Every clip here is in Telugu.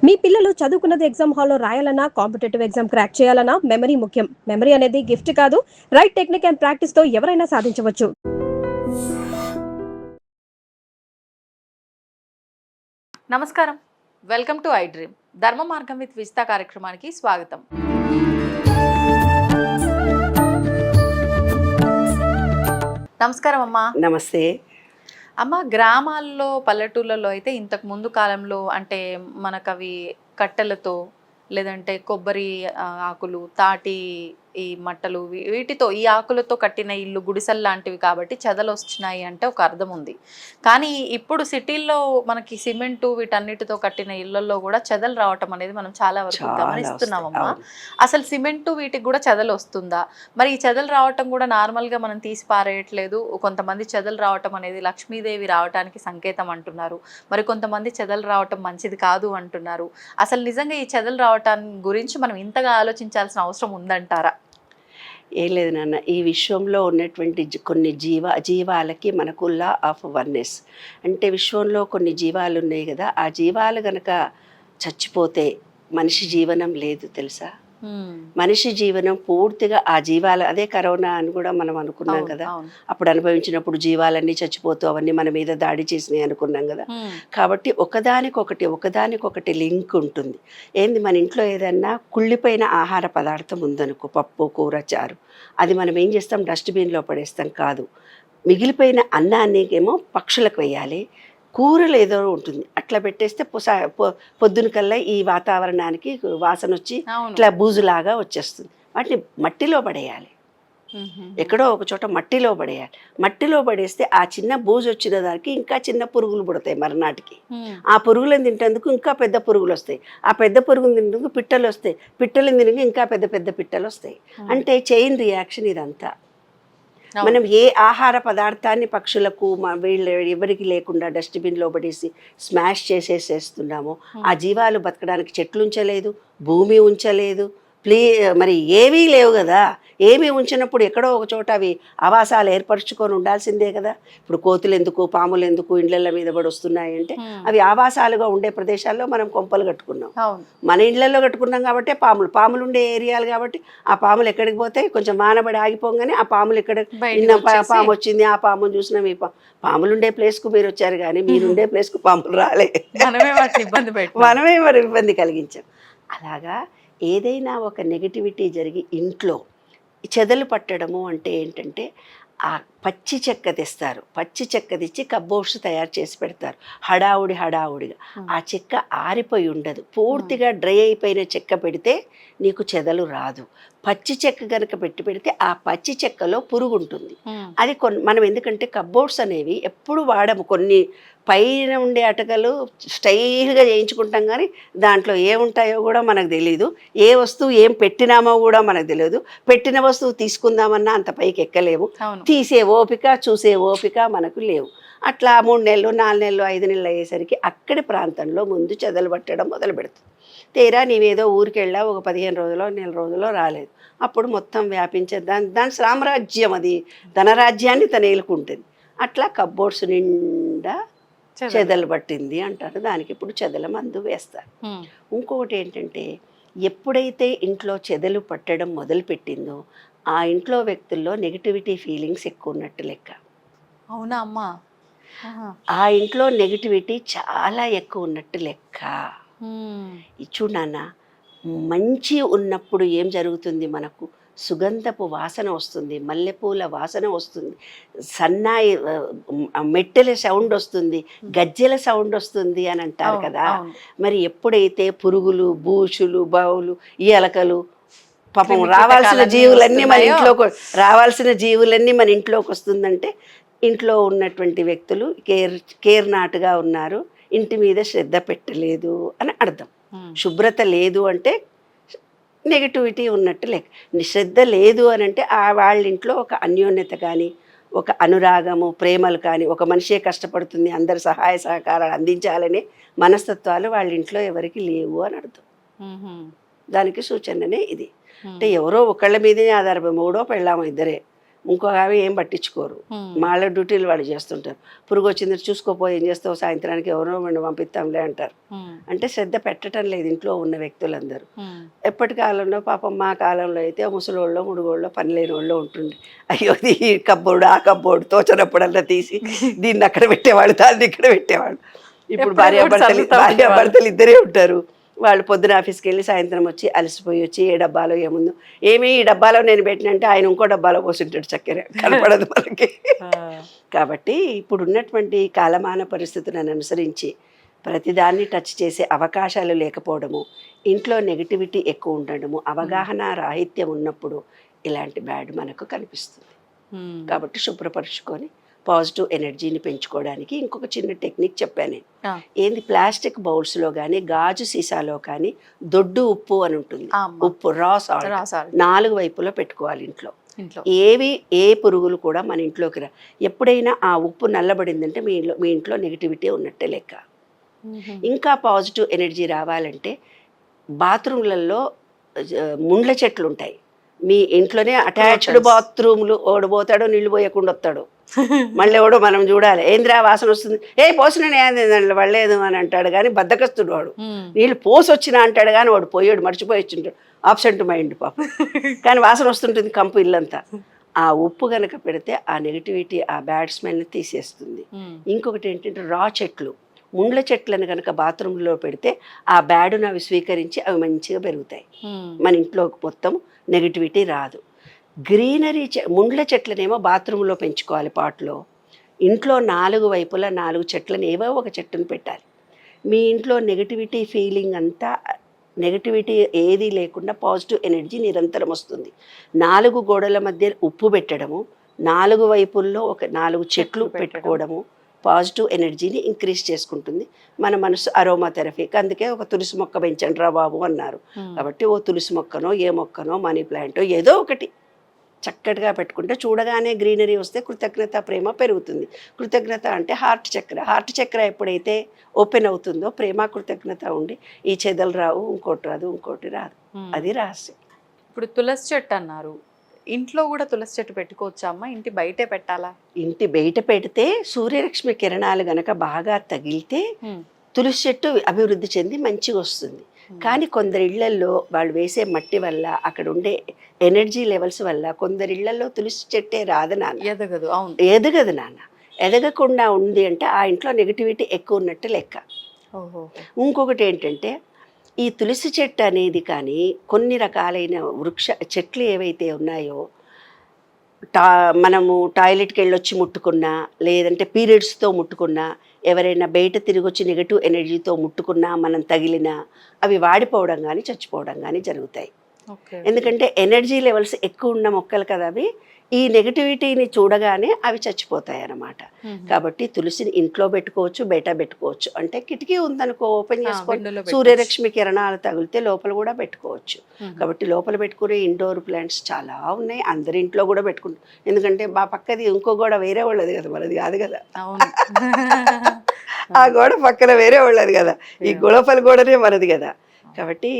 మీ పిల్లలు చదువుకున్నది ఎగ్జామ్ హాల్లో రాయాలన్నా, కాంపిటేటివ్ ఎగ్జామ్ క్రాక్ చేయాలన్నా మెమరీ ముఖ్యం. మెమరీ అనేది గిఫ్ట్ కాదు. రైట్ టెక్నిక్ అండ్ ప్రాక్టీస్‌తో ఎవరైనా సాధించవచ్చు. నమస్కారం, వెల్కమ్ టు ఐ డ్రీమ్. ధర్మ మార్గం విత్ విజిత కార్యక్రమానికి స్వాగతం. నమస్కారం అమ్మా. నమస్తే అమ్మ, గ్రామాల్లో పల్లెటూళ్ళలో అయితే ఇంతకు ముందు కాలంలో అంటే మనకు అవి కట్టెలతో లేదంటే కొబ్బరి ఆకులు, తాటి ఈ మట్టలు, వీటితో ఈ ఆకులతో కట్టిన ఇల్లు గుడిసెలు లాంటివి కాబట్టి చెదలు వస్తున్నాయి అంటే ఒక అర్థం ఉంది. కానీ ఇప్పుడు సిటీల్లో మనకి సిమెంటు వీటన్నిటితో కట్టిన ఇళ్లలో కూడా చెదలు రావటం అనేది మనం చాలా వరకు గమనిస్తున్నామమ్మా. అసలు సిమెంటు వీటికి కూడా చెదలు వస్తుందా? మరి ఈ చెదలు రావటం కూడా నార్మల్గా మనం తీసి పారేయట్లేదు. కొంతమంది చెదలు రావటం అనేది లక్ష్మీదేవి రావటానికి సంకేతం అంటున్నారు. మరి కొంతమంది చెదలు రావటం మంచిది కాదు అంటున్నారు. అసలు నిజంగా ఈ చెదలు రావటాన్ని గురించి మనం ఇంతగా ఆలోచించాల్సిన అవసరం ఉందంటారా? ఏం లేదు నాన్న, ఈ విశ్వంలో ఉన్నటువంటి కొన్ని జీవాలకి మనకు లా ఆఫ్ వన్నెస్ అంటే విశ్వంలో కొన్ని జీవాలు ఉన్నాయి కదా, ఆ జీవాలు గనక చచ్చిపోతే మనిషి జీవనం లేదు తెలుసా. మనిషి జీవనం పూర్తిగా ఆ జీవాలు, అదే కరోనా అని కూడా మనం అనుకున్నాం కదా, అప్పుడు అనుభవించినప్పుడు జీవాలన్నీ చచ్చిపోతూ అవన్నీ మన మీద దాడి చేసినాయి అనుకున్నాం కదా. కాబట్టి ఒకదానికొకటి లింక్ ఉంటుంది. ఏంది, మన ఇంట్లో ఏదన్నా కుళ్ళిపోయిన ఆహార పదార్థం ఉందనుకో, పప్పు కూర చారు, అది మనం ఏం చేస్తాం, డస్ట్బిన్లో పడేస్తాం కాదు. మిగిలిపోయిన అన్నాన్ని ఏమో పక్షులకు వేయాలి, కూరలు ఏదో ఉంటుంది అట్లా పెట్టేస్తే పొద్దున కల్లా ఈ వాతావరణానికి వాసన వచ్చి ఇట్లా బూజులాగా వచ్చేస్తుంది. వాటిని మట్టిలో పడేయాలి, ఎక్కడో ఒక చోట మట్టిలో పడేయాలి. మట్టిలో పడేస్తే ఆ చిన్న బూజు వచ్చిన దానికి ఇంకా చిన్న పురుగులు పుడతాయి మర్నాటికి. ఆ పురుగులను తింటేందుకు ఇంకా పెద్ద పురుగులు వస్తాయి. ఆ పెద్ద పురుగులు తింటేందుకు పిట్టలు వస్తాయి. పిట్టలు తినకు ఇంకా పెద్ద పెద్ద పిట్టలు వస్తాయి. అంటే చైన్ రియాక్షన్ ఇదంతా. మనం ఏ ఆహార పదార్థాన్ని పక్షులకు వీళ్ళు ఎవరికి లేకుండా డస్ట్బిన్లో పడేసి స్మాష్ చేసేసేస్తున్నామో, ఆ జీవాలు బతకడానికి చెట్లు ఉంచలేదు, భూమి ఉంచలేదు, మరి ఏమీ లేవు కదా. ఏమీ ఉంచినప్పుడు ఎక్కడో ఒక చోట అవి ఆవాసాలు ఏర్పరచుకొని ఉండాల్సిందే కదా. ఇప్పుడు కోతులు ఎందుకు, పాములు ఎందుకు ఇండ్ల మీద పడి వస్తున్నాయి అంటే అవి ఆవాసాలుగా ఉండే ప్రదేశాల్లో మనం కొంపలు కట్టుకున్నాం. మన ఇళ్లలో కట్టుకున్నాం కాబట్టి పాములు ఉండే ఏరియాలు కాబట్టి ఆ పాములు ఎక్కడికి పోతాయి, కొంచెం వానబడి ఆగిపోగానే ఆ పాములు ఇక్కడ నిన్న పాము వచ్చింది, ఆ పామును చూసినాం. ఈ పాములు ఉండే ప్లేస్కు మీరు వచ్చారు కానీ మీరుండే ప్లేస్కు పాములు రాలే, మనమే మరి ఇబ్బంది కలిగించాం. అలాగా ఏదైనా ఒక నెగటివిటీ జరిగి ఇంట్లో చెదలు పట్టడము అంటే ఏంటంటే, ఆ పచ్చి చెక్క తెస్తారు, పచ్చి చెక్క తెచ్చి కబ్బోర్డ్స్ తయారు చేసి పెడతారు హడావుడిగా. ఆ చెక్క ఆరిపోయి ఉండదు, పూర్తిగా డ్రై అయిపోయిన చెక్క పెడితే నీకు చెదలు రాదు. పచ్చి చెక్క కనుక పెడితే ఆ పచ్చి చెక్కలో పురుగు ఉంటుంది. అది మనం ఎందుకంటే కబ్బోర్డ్స్ అనేవి ఎప్పుడు వాడము. కొన్ని పైన ఉండే అటకలు స్టైల్గా చేయించుకుంటాం కానీ దాంట్లో ఏముంటాయో కూడా మనకు తెలియదు, ఏ వస్తువు ఏం పెట్టినామో కూడా మనకు తెలియదు. పెట్టిన వస్తువు తీసుకుందామన్నా అంత పైకి ఎక్కలేము, తీసే ఓపిక చూసే ఓపిక మనకు లేవు. అట్లా 3 నెలలు 4 నెలలు 5 నెలలు అయ్యేసరికి అక్కడి ప్రాంతంలో ముందు చెదలు పట్టడం మొదలు పెడుతుంది. తీరా నీవేదో ఊరికి వెళ్ళావు, ఒక 15 రోజులో నెల రోజులో రాలేదు, అప్పుడు మొత్తం వ్యాపించే దాని సామ్రాజ్యం, అది ధనరాజ్యాన్ని తన ఏలుకుంటుంది. అట్లా కబ్బోర్డ్స్ నిండా చెదలు పట్టింది అంటారు. దానికి ఇప్పుడు చెదల మందు వేస్తారు. ఇంకొకటి ఏంటంటే, ఎప్పుడైతే ఇంట్లో చెదలు పట్టడం మొదలుపెట్టిందో ఆ ఇంట్లో వ్యక్తుల్లో నెగిటివిటీ ఫీలింగ్స్ ఎక్కువ ఉన్నట్టు లెక్క. అవునా అమ్మా? ఆ ఇంట్లో నెగిటివిటీ చాలా ఎక్కువ ఉన్నట్టు లెక్క. చూడు నాన్న, మంచి ఉన్నప్పుడు ఏం జరుగుతుంది, మనకు సుగంధపు వాసన వస్తుంది, మల్లెపూల వాసన వస్తుంది, సన్నాయి మెట్టెల సౌండ్ వస్తుంది, గజ్జెల సౌండ్ వస్తుంది అని అంటారు కదా. మరి ఎప్పుడైతే పురుగులు, బూచులు, బావులు, ఈ ఎలకలు, పాపం రావాల్సిన జీవులన్నీ మన ఇంట్లోకి వస్తుందంటే ఇంట్లో ఉన్నటువంటి వ్యక్తులు కేర్ నాటుగా ఉన్నారు, ఇంటి మీద శ్రద్ధ పెట్టలేదు అని అర్థం. శుభ్రత లేదు అంటే నెగిటివిటీ ఉన్నట్టు లెక్క. శ్రద్ధ లేదు అని అంటే వాళ్ళ ఇంట్లో ఒక అన్యోన్యత కానీ, ఒక అనురాగము, ప్రేమలు కానీ, ఒక మనిషే కష్టపడుతుంది అందరు సహాయ సహకారాలు అందించాలనే మనస్తత్వాలు వాళ్ళ ఇంట్లో ఎవరికి లేవు అని అర్థం. దానికి సూచననే ఇది. అంటే ఎవరో ఒకళ్ళ మీదనే ఆధారపడి, 3 పెళ్ళాము 2 ఇంకో ఆమె ఏం పట్టించుకోరు, వాళ్ళ డ్యూటీలు వాళ్ళు చేస్తుంటారు. పురుగు వచ్చింది చూసుకోపోయి ఏం చేస్తావు, సాయంత్రానికి ఎవరో మనం పంపిస్తాంలే అంటారు. అంటే శ్రద్ధ పెట్టడం లేదు ఇంట్లో ఉన్న వ్యక్తులందరూ. ఎప్పటి కాలంలో పాపం మా కాలంలో అయితే ముసలోళ్ళో ముడుగోళ్ళో పని లేని వాళ్ళు ఉంటుండే. అయ్యో ఈ కబ్బోర్డు ఆ కబ్బోర్డు తోచనప్పుడల్లా తీసి దీన్ని అక్కడ పెట్టేవాళ్ళు, దాన్ని ఇక్కడ పెట్టేవాళ్ళు. ఇప్పుడు భార్యాభర్తలు ఇద్దరే ఉంటారు. వాళ్ళు పొద్దున ఆఫీస్కి వెళ్ళి సాయంత్రం వచ్చి అలసిపోయి వచ్చి ఏ డబ్బాలో ఏముందో, ఏమి ఈ డబ్బాలో నేను పెట్టినంటే ఆయన ఇంకో డబ్బాలో పోసింటాడు, చక్కెర కనపడదు మనకి. కాబట్టి ఇప్పుడు ఉన్నటువంటి కాలమాన పరిస్థితులను అనుసరించి ప్రతిదాన్ని టచ్ చేసే అవకాశాలు లేకపోవడము, ఇంట్లో నెగిటివిటీ ఎక్కువ ఉండడము, అవగాహన రాహిత్యం ఉన్నప్పుడు ఇలాంటి బ్యాడ్ మనకు కనిపిస్తుంది. కాబట్టి శుభ్రపరుచుకొని పాజిటివ్ ఎనర్జీని పెంచుకోవడానికి ఇంకొక చిన్న టెక్నిక్ చెప్పాను నేను. ఏంది, ప్లాస్టిక్ బౌల్స్లో కానీ గాజు సీసాలో కానీ దొడ్డు ఉప్పు అని ఉంటుంది, ఉప్పు రా సాల్ట్ 4 వైపులో పెట్టుకోవాలి ఇంట్లో. ఏ పురుగులు కూడా మన ఇంట్లోకి రా. ఎప్పుడైనా ఆ ఉప్పు నల్లబడిందంటే మీ ఇంట్లో నెగిటివిటీ ఉన్నట్టే లెక్క. ఇంకా పాజిటివ్ ఎనర్జీ రావాలంటే బాత్రూమ్లలో ముండ్ల చెట్లు ఉంటాయి. మీ ఇంట్లోనే అటాచ్డ్ బాత్రూమ్లు, ఓడిపోతాడో నీళ్లు పోయకుండా వస్తాడు, మళ్ళీ ఎవడో మనం చూడాలి, ఏంద్రా వాసన వస్తుంది, పోసిన పడలేదు అని అంటాడు కానీ బద్దకస్తుడు వాడు. నీళ్ళు పోసి వచ్చినా అంటాడు కానీ వాడు పోయాడు, మర్చిపోయి వచ్చింటాడు, ఆబ్సెంట్ మైండ్ పాప. కానీ వాసన వస్తుంటుంది కంపు ఇల్లంతా. ఆ ఉప్పు కనుక పెడితే ఆ నెగిటివిటీ, ఆ బ్యాడ్ స్మెల్ని తీసేస్తుంది. ఇంకొకటి ఏంటంటే రా చెట్లు, ముండ్ల చెట్లను కనుక బాత్రూంలో పెడితే ఆ బ్యాడును అవి స్వీకరించి అవి మంచిగా పెరుగుతాయి. మన ఇంట్లో మొత్తం నెగిటివిటీ రాదు. గ్రీనరీ ముండ్ల చెట్లనేమో బాత్రూంలో పెంచుకోవాలి పాట్లో. ఇంట్లో 4 వైపులా 4 చెట్లను ఏవో ఒక చెట్టును పెట్టాలి. మీ ఇంట్లో నెగిటివిటీ ఫీలింగ్ అంతా, నెగిటివిటీ ఏది లేకుండా పాజిటివ్ ఎనర్జీ నిరంతరం వస్తుంది. 4 గోడల మధ్య ఉప్పు పెట్టడము, 4 వైపుల్లో ఒక 4 చెట్లు పెట్టుకోవడము పాజిటివ్ ఎనర్జీని ఇంక్రీజ్ చేసుకుంటుంది. మన మనసు అరోమా థెరపీకి అందుకే ఒక తులసి మొక్క పెంచండి రా బాబు అన్నారు. కాబట్టి ఓ తులసి మొక్కనో ఏ మొక్కనో మనీ ప్లాంటో ఏదో ఒకటి చక్కటిగా పెట్టుకుంటే చూడగానే గ్రీనరీ వస్తే కృతజ్ఞత ప్రేమ పెరుగుతుంది. కృతజ్ఞత అంటే హార్ట్ చక్ర ఎప్పుడైతే ఓపెన్ అవుతుందో ప్రేమ కృతజ్ఞత ఉండి ఈ చెదలు రావు, ఇంకోటి రాదు. అది రహస్యం. ఇప్పుడు తులసి చెట్టు అన్నారు, ఇంట్లో కూడా తులసి చెట్టు పెట్టుకోవచ్చా అమ్మ? ఇంటి బయటే పెట్టాలా? ఇంటి బయట పెడితే సూర్యరశ్మి కిరణాలు గనక బాగా తగిలితే తులసి చెట్టు అభివృద్ధి చెంది మంచిగా వస్తుంది. కానీ కొందరి ఇళ్లల్లో వాళ్ళు వేసే మట్టి వల్ల, అక్కడ ఉండే ఎనర్జీ లెవెల్స్ వల్ల కొందరి ఇళ్లలో తులసి చెట్టే రాదు నాన్న, ఎదగదు నాన్న. ఎదగకుండా ఉంది అంటే ఆ ఇంట్లో నెగిటివిటీ ఎక్కువ ఉన్నట్టు లెక్క. ఇంకొకటి ఏంటంటే ఈ తులసి చెట్టు అనేది కానీ కొన్ని రకాలైన చెట్లు ఏవైతే ఉన్నాయో, మనము టాయిలెట్కి వెళ్ళొచ్చి ముట్టుకున్నా, లేదంటే పీరియడ్స్తో ముట్టుకున్నా, ఎవరైనా బయట తిరిగి వచ్చి నెగటివ్ ఎనర్జీతో ముట్టుకున్నా, మనం తగిలినా అవి వాడిపోవడం కానీ చచ్చిపోవడం కానీ జరుగుతాయి. ఎందుకంటే ఎనర్జీ లెవెల్స్ ఎక్కువ ఉన్న మొక్కలు కదా అవి, ఈ నెగటివిటీని చూడగానే అవి చచ్చిపోతాయి అన్నమాట. కాబట్టి తులసిని ఇంట్లో పెట్టుకోవచ్చు, బయట పెట్టుకోవచ్చు. అంటే కిటికీ ఉందనుకో, ఓపెన్ చేసుకొని సూర్యరశ్మి కిరణాలు తగిలితే లోపల కూడా పెట్టుకోవచ్చు. కాబట్టి లోపల పెట్టుకునే ఇండోర్ ప్లాంట్స్ చాలా ఉన్నాయి, అందరి ఇంట్లో కూడా పెట్టుకుంటాం. ఎందుకంటే మా పక్కది ఇంకో గోడ వేరే వాళ్ళది కదా, మనది కాదు కదా. ఆ గోడ పక్కన వేరే వాళ్ళది కదా, ఈ గొడవపల్లి గోడనే మనది కదా. కాబట్టి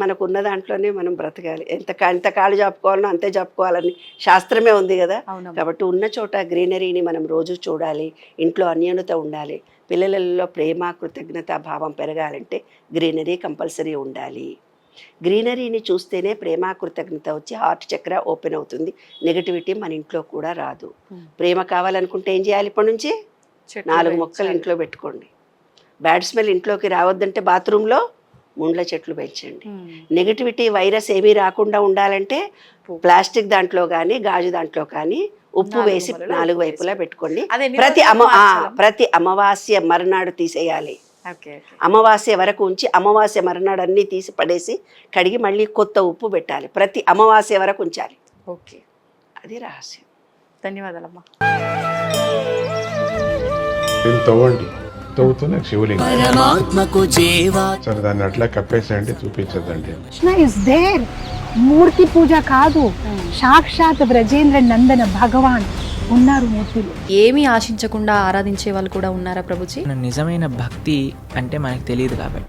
మనకున్న దాంట్లోనే మనం బ్రతకాలి. ఎంత కాళ్ళు చెప్పుకోవాలనో అంతే చెప్పుకోవాలని శాస్త్రమే ఉంది కదా. కాబట్టి ఉన్న చోట గ్రీనరీని మనం రోజు చూడాలి, ఇంట్లో అన్యోన్యత ఉండాలి. పిల్లలలో ప్రేమ కృతజ్ఞత భావం పెరగాలంటే గ్రీనరీ కంపల్సరీ ఉండాలి. గ్రీనరీని చూస్తేనే ప్రేమ కృతజ్ఞత వచ్చి హార్ట్ చక్ర ఓపెన్ అవుతుంది, నెగటివిటీ మన ఇంట్లో కూడా రాదు. ప్రేమ కావాలనుకుంటే ఏం చేయాలి? ఇప్పటి నుంచి 4 మొక్కలు ఇంట్లో పెట్టుకోండి. బ్యాడ్ స్మెల్ ఇంట్లోకి రావద్దంటే బాత్రూంలో ముండ్ల చెట్లు పెంచండి. నెగటివిటీ వైరస్ ఏమీ రాకుండా ఉండాలంటే ప్లాస్టిక్ దాంట్లో కానీ గాజు దాంట్లో కానీ ఉప్పు వేసి 4 వైపులా పెట్టుకోండి. ప్రతి అమావాస్య మరునాడు తీసేయాలి. అమావాస్య వరకు ఉంచి అమావాస్య మరునాడు అన్నీ తీసి పడేసి కడిగి మళ్ళీ కొత్త ఉప్పు పెట్టాలి. ప్రతి అమావాస్య వరకు ఉంచాలి. ఓకే, అది రహస్యం. ధన్యవాదాలమ్మా. తవ్వుతూనే శివలింగం సరే దాన్ని అట్లా కప్పేసేయండి, చూపించదండి. Krishna is there. మూర్తి పూజ కాదు, సాక్షాత్ బ్రజేంద్ర నందన భగవాన్ ఉన్నారు మూర్తిలో. ఏమీ ఆశించకుండా ఆరాధించే వాళ్ళు కూడా ఉన్నారా ప్రభుజీ? నిజమైన భక్తి అంటే మనకు తెలియదు కాబట్టి